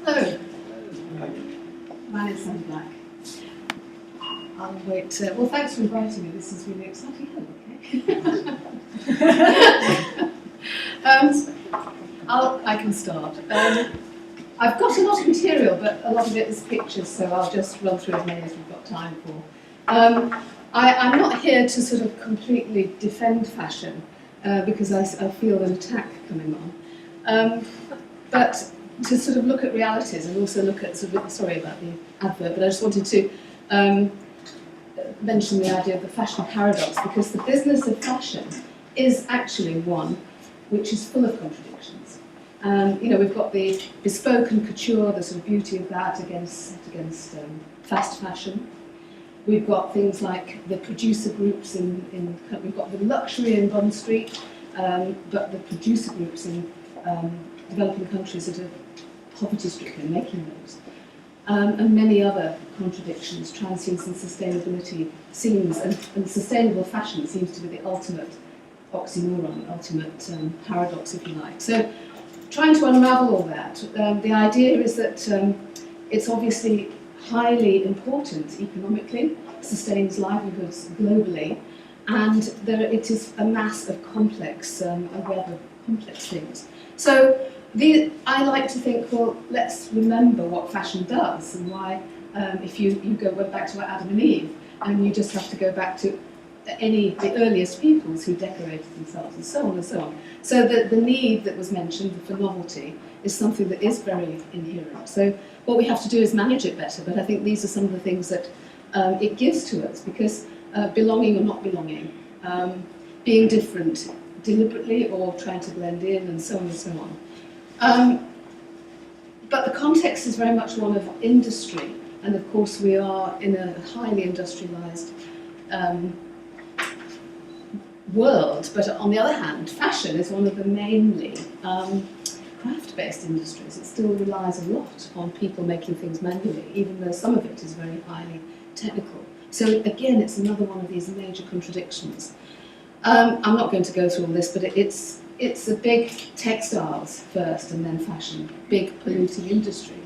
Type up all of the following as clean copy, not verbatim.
Hello. My name's Sally Black. I'll wait. Well, thanks for inviting me. This is really exciting. Hello, okay. I can start. I've got a lot of material, but a lot of it is pictures, so I'll just run through as many as we've got time for. I'm not here to sort of completely defend fashion, because I feel an attack coming on. But to sort of look at realities and also look at, sorry about the advert, but I just wanted to mention the idea of the fashion paradox, because the business of fashion is actually one which is full of contradictions. You know, we've got the bespoke and couture, the sort of beauty of that against fast fashion. We've got things like the producer groups we've got the luxury in Bond Street, but the producer groups in developing countries that are poverty-stricken, making those. And many other contradictions, transience and sustainability seems, and sustainable fashion seems to be the ultimate oxymoron, ultimate paradox, if you like. So, trying to unravel all that, the idea is that it's obviously highly important economically, sustains livelihoods globally, and it is a mass of complex, rather complex things. So, I like to think, well, let's remember what fashion does and why, if you went back to Adam and Eve, and you just have to go back to the earliest peoples who decorated themselves and so on and so on. So the need that was mentioned for novelty is something that is very inherent. So what we have to do is manage it better, but I think these are some of the things that it gives to us, because belonging or not belonging, being different deliberately or trying to blend in, and so on and so on. But the context is very much one of industry, and of course we are in a highly industrialised world, but on the other hand, fashion is one of the mainly craft-based industries. It still relies a lot on people making things manually, even though some of it is very highly technical. So again, it's another one of these major contradictions. I'm not going to go through all this, but it's a big textiles first and then fashion, big polluting industry.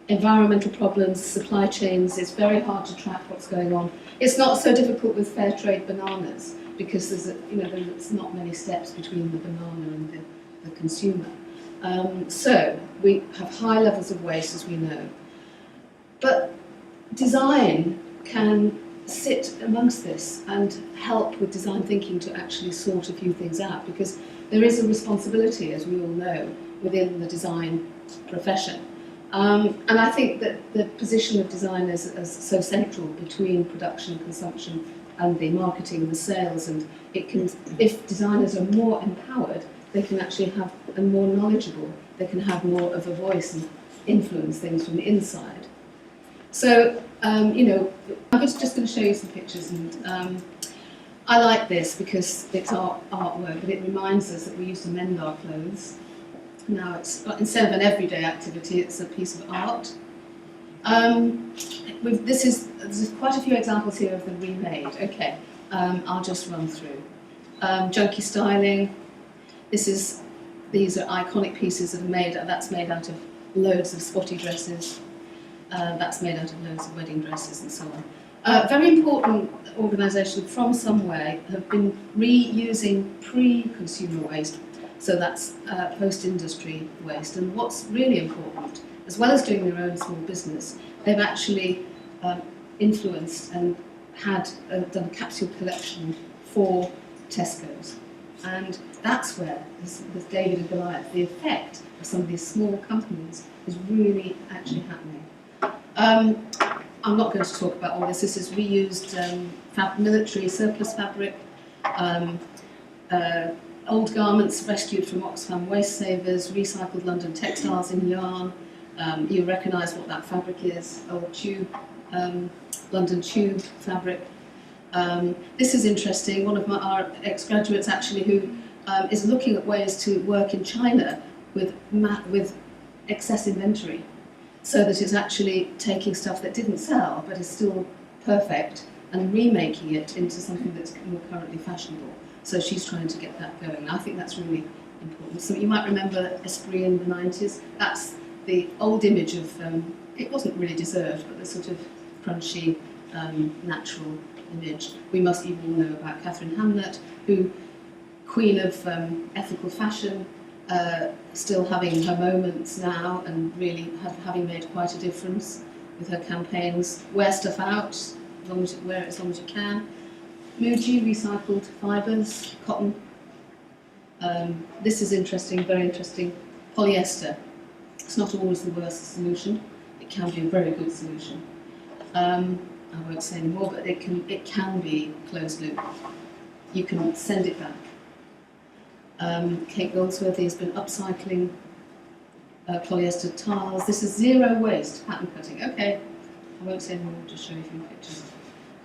Environmental problems, supply chains, it's very hard to track what's going on. It's not so difficult with fair trade bananas, because there's not many steps between the banana and the consumer. So we have high levels of waste, as we know. But design can sit amongst this and help with design thinking to actually sort a few things out, because there is a responsibility, as we all know, within the design profession. And I think that the position of design is so central between production and consumption and the marketing and the sales, and if designers are more empowered, they can actually have, and more knowledgeable, they can have more of a voice and influence things from the inside. So, I'm just going to show you some pictures, and I like this because it's artwork, but it reminds us that we used to mend our clothes. Now, instead of an everyday activity, it's a piece of art. There's quite a few examples here of the remade. Okay, I'll just run through. Junkie styling. These are iconic pieces that are that's made out of loads of spotty dresses. That's made out of loads of wedding dresses and so on. Very important organisation from Somewhere have been reusing pre-consumer waste, so that's post-industry waste. And what's really important, as well as doing their own small business, they've actually influenced and done a capsule collection for Tesco's. And that's where this David and Goliath, the effect of some of these small companies is really actually happening. I'm not going to talk about all this. This is reused military surplus fabric, old garments rescued from Oxfam Waste Savers, recycled London textiles in yarn. You recognise what that fabric is, old tube, London tube fabric. This is interesting. One of our ex-graduates actually who is looking at ways to work in China with excess inventory, so that it's actually taking stuff that didn't sell but is still perfect and remaking it into something that's more currently fashionable. So she's trying to get that going. I think that's really important. So you might remember Esprit in the 90s. That's the old image of, it wasn't really deserved, but the sort of crunchy, natural image. We must even all know about Catherine Hamlet, who, queen of ethical fashion, still having her moments now and really having made quite a difference with her campaigns. Wear stuff out, wear it as long as you can. Muji, recycled fibres, cotton. This is interesting, very interesting. Polyester. It's not always the worst solution. It can be a very good solution. I won't say any more, but it can be closed loop. You can send it back. Kate Goldsworthy has been upcycling polyester tiles. This is zero waste pattern cutting. Okay, I won't say any more, just show you a few pictures.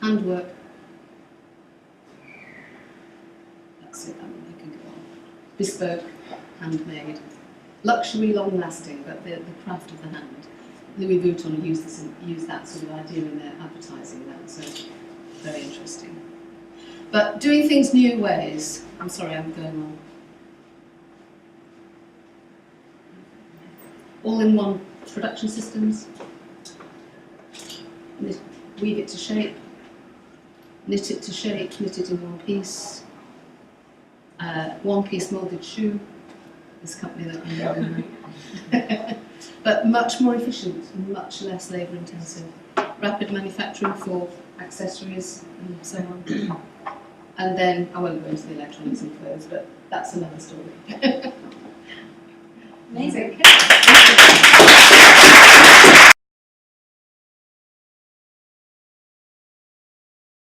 Handwork. That's it, I can go on. Bespoke, handmade. Luxury, long lasting, but the craft of the hand. Louis Vuitton used that sort of idea in their advertising then, so very interesting. But doing things new ways. I'm sorry, I'm going on. All-in-one production systems. Weave it to shape. Knit it to shape, knit it in one piece. One-piece moulded shoe. This company that I know now. But much more efficient, much less labour intensive. Rapid manufacturing for accessories and so on. And then, I won't go into the electronics and clothes, but that's another story. Amazing.